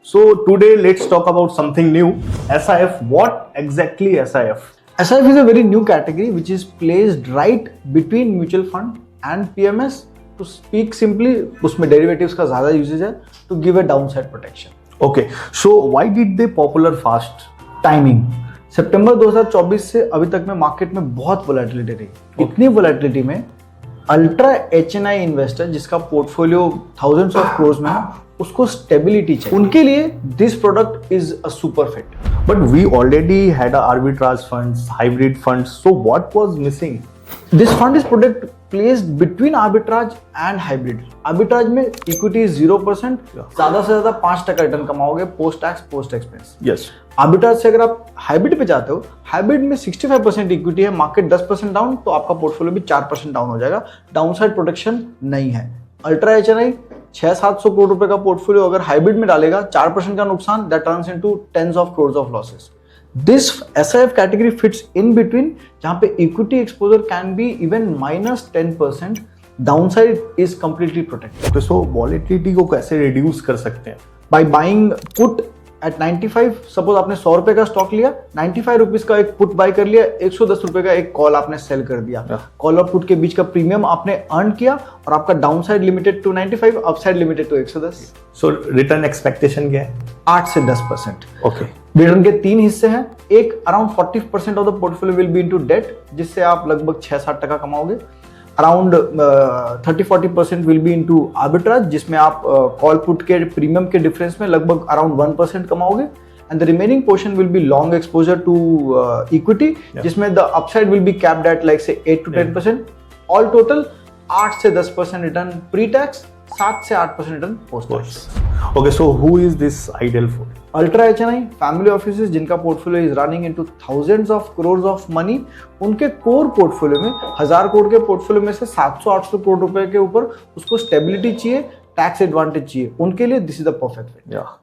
So today let's talk about something new. SIF. What exactly SIF? SIF is a very new category which is placed right between mutual fund and PMS. To speak simply, उसमें derivatives का ज़्यादा usage है to give a downside protection. Okay. So why did they popular fast? Timing सितंबर 2024 से अभी तक में market में बहुत वोलेटिलिटी रही. इतनी वोलेटिलिटी में अल्ट्रा HNI इन्वेस्टर जिसका पोर्टफोलियो थाउजेंड्स ऑफ क्रोर्स में है, उसको स्टेबिलिटी चाहिए. उनके लिए this product is a super fit. But we already had a arbitrage funds, hybrid funds. So what was missing? This fund is product placed between arbitrage and hybrid. Arbitrage में equity 0%, ज्यादा से ज्यादा 5% return कमाओगे post tax post expense. Yes. Arbitrage से अगर आप hybrid पे जाते हो, हाइब्रिड में 65% इक्विटी है, मार्केट 10% डाउन, तो आपका पोर्टफोलियो भी 4% डाउन हो जाएगा. डाउनसाइड प्रोटेक्शन नहीं है. अल्ट्रा HNI 600-700 करोड़ रुपए का पोर्टफोलियो अगर हाइब्रिड में डालेगा, 4% का नुकसान, that turns into tens of crore of losses. This SIF category fits in between, जहां पे equity exposure can be even -10%. Downside is completely protected. So volatility को कैसे reduce कर सकते हैं? By buying put at 95. Suppose आपने 100 रुपए का स्टॉक लिया, 95 रुपीज का एक पुट बाय कर लिया, 110 रुपए का एक कॉल आपने सेल कर दिया. कॉल और पुट के बीच का प्रीमियम आपने अर्न किया और आपका downside limited to 95, upside limited to 110. So return expectation क्या है? 8 से 10%. Okay. रिटर्न के 3 हिस्से हैं. एक around 40% of the portfolio will be into debt, जिससे आप लगभग 6-7% कमाओगे. Around 30-40% will be into arbitrage, जिसमें आप कॉल पुट के प्रीमियम के डिफरेंस में लगभग अराउंड 1% कमाओगे. And the remaining portion will be long exposure to equity, जिसमें the upside will be capped at like से 8 to 10%. ऑल टोटल 8 से 10% रिटर्न प्री टैक्स, 7 से 8% return post tax. Okay, so who is this ideal for? Ultra HNI family offices जिनका portfolio is running into thousands of crore of money, उनके core portfolio में 1000 करोड़ के portfolio में से 700-800 करोड़ रुपए के ऊपर उसको स्टेबिलिटी चाहिए, टैक्स एडवांटेज चाहिए. उनके लिए this is the perfect fit. Yeah.